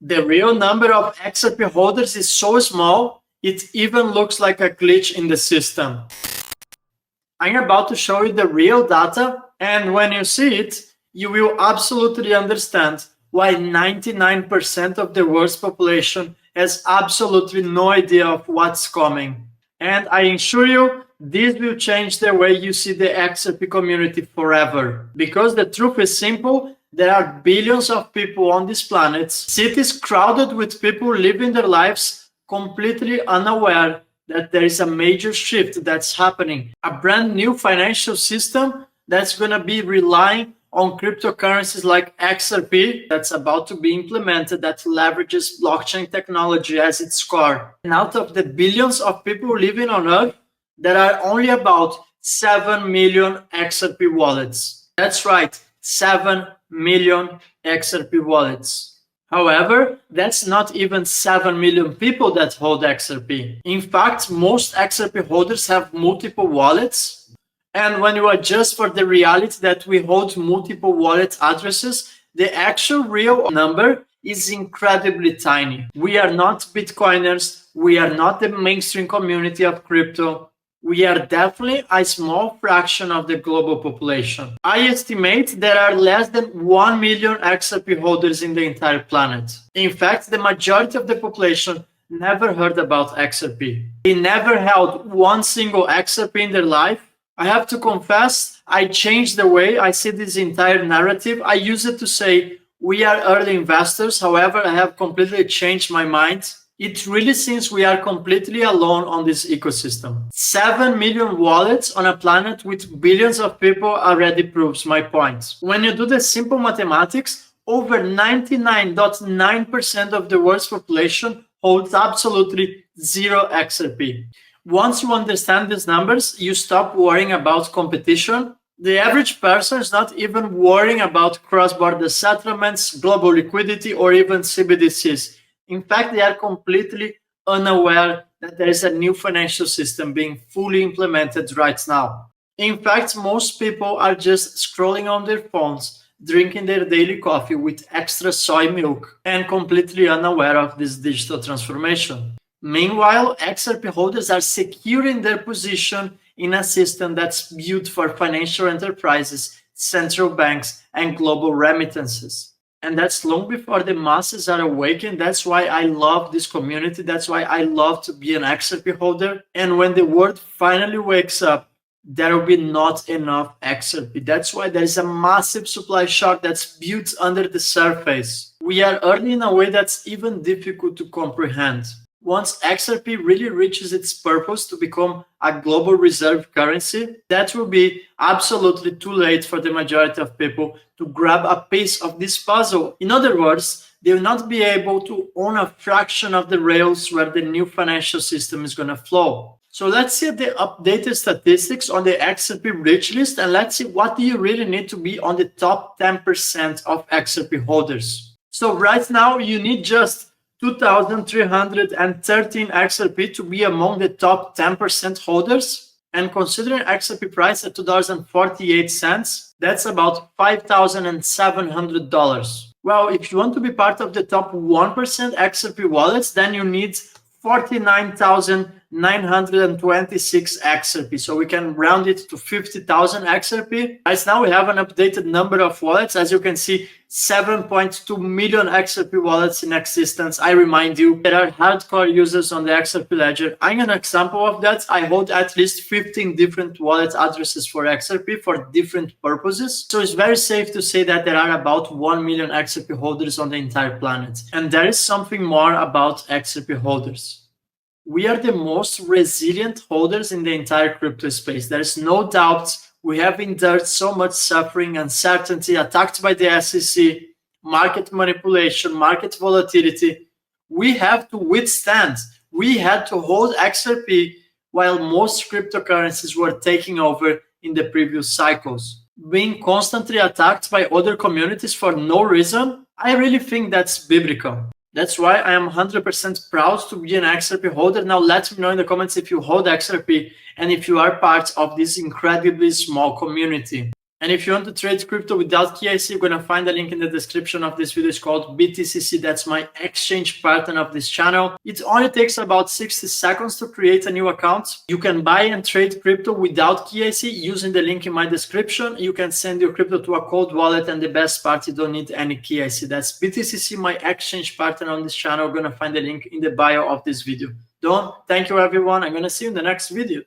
The real number of XRP holders is so small, it even looks like a glitch in the system. I'm about to show you the real data, and when you see it, you will absolutely understand why 99% of the world's population has absolutely no idea of what's coming. And I assure you, this will change the way you see the XRP community forever. Because the truth is simple, there are billions of people on this planet, cities crowded with people living their lives completely unaware that there is a major shift that's happening. A brand new financial system that's going to be relying on cryptocurrencies like XRP that's about to be implemented that leverages blockchain technology as its core. And out of the billions of people living on Earth, there are only about 7 million XRP wallets. That's right, 7 million XRP wallets. However, that's not even 7 million people that hold XRP. In fact, most XRP holders have multiple wallets. And when you adjust for the reality that we hold multiple wallet addresses, the actual real number is incredibly tiny. We are not Bitcoiners. We are not the mainstream community of crypto. We are definitely a small fraction of the global population. I estimate there are less than 1 million XRP holders in the entire planet. In fact, the majority of the population never heard about XRP. They never held one single XRP in their life. I have to confess, I changed the way I see this entire narrative. I used it to say, we are early investors. However, I have completely changed my mind. It really seems we are completely alone on this ecosystem. 7 million wallets on a planet with billions of people already proves my point. When you do the simple mathematics, over 99.9% of the world's population holds absolutely zero XRP. Once you understand these numbers, you stop worrying about competition. The average person is not even worrying about cross-border settlements, global liquidity, or even CBDCs. In fact, they are completely unaware that there is a new financial system being fully implemented right now. In fact, most people are just scrolling on their phones, drinking their daily coffee with extra soy milk, and completely unaware of this digital transformation. Meanwhile, XRP holders are securing their position in a system that's built for financial enterprises, central banks, and global remittances. And that's long before the masses are awakened. That's why I love this community. That's why I love to be an XRP holder. And when the world finally wakes up, there will be not enough XRP. That's why there is a massive supply shock that's built under the surface. We are early in a way that's even difficult to comprehend. Once XRP really reaches its purpose to become a global reserve currency, that will be absolutely too late for the majority of people to grab a piece of this puzzle. In other words, they will not be able to own a fraction of the rails where the new financial system is going to flow. So let's see the updated statistics on the XRP rich list, and let's see what do you really need to be on the top 10% of XRP holders. So right now, you need just 2,313 XRP to be among the top 10% holders. And considering XRP price at $2.48, that's about $5,700. Well, if you want to be part of the top 1% XRP wallets, then you need 49,926 XRP. So we can round it to 50,000 XRP. Right now we have an updated number of wallets. As you can see, 7.2 million XRP wallets in existence. I remind you, there are hardcore users on the XRP ledger. I'm an example of that. I hold at least 15 different wallet addresses for XRP for different purposes. So it's very safe to say that there are about 1 million XRP holders on the entire planet. And there is something more about XRP holders. We are the most resilient holders in the entire crypto space. There is no doubt we have endured so much suffering, uncertainty, attacked by the SEC, market manipulation, market volatility. We have to withstand. We had to hold XRP while most cryptocurrencies were taking over in the previous cycles. Being constantly attacked by other communities for no reason, I really think that's biblical. That's why I am 100% proud to be an XRP holder. Now let me know in the comments if you hold XRP and if you are part of this incredibly small community. And if you want to trade crypto without KYC, you're going to find the link in the description of this video. It's called BTCC. That's my exchange partner of this channel. It only takes about 60 seconds to create a new account. You can buy and trade crypto without KYC using the link in my description. You can send your crypto to a cold wallet, and the best part, you don't need any KYC. That's BTCC, my exchange partner on this channel. You're going to find the link in the bio of this video. Thank you, everyone. I'm going to see you in the next video.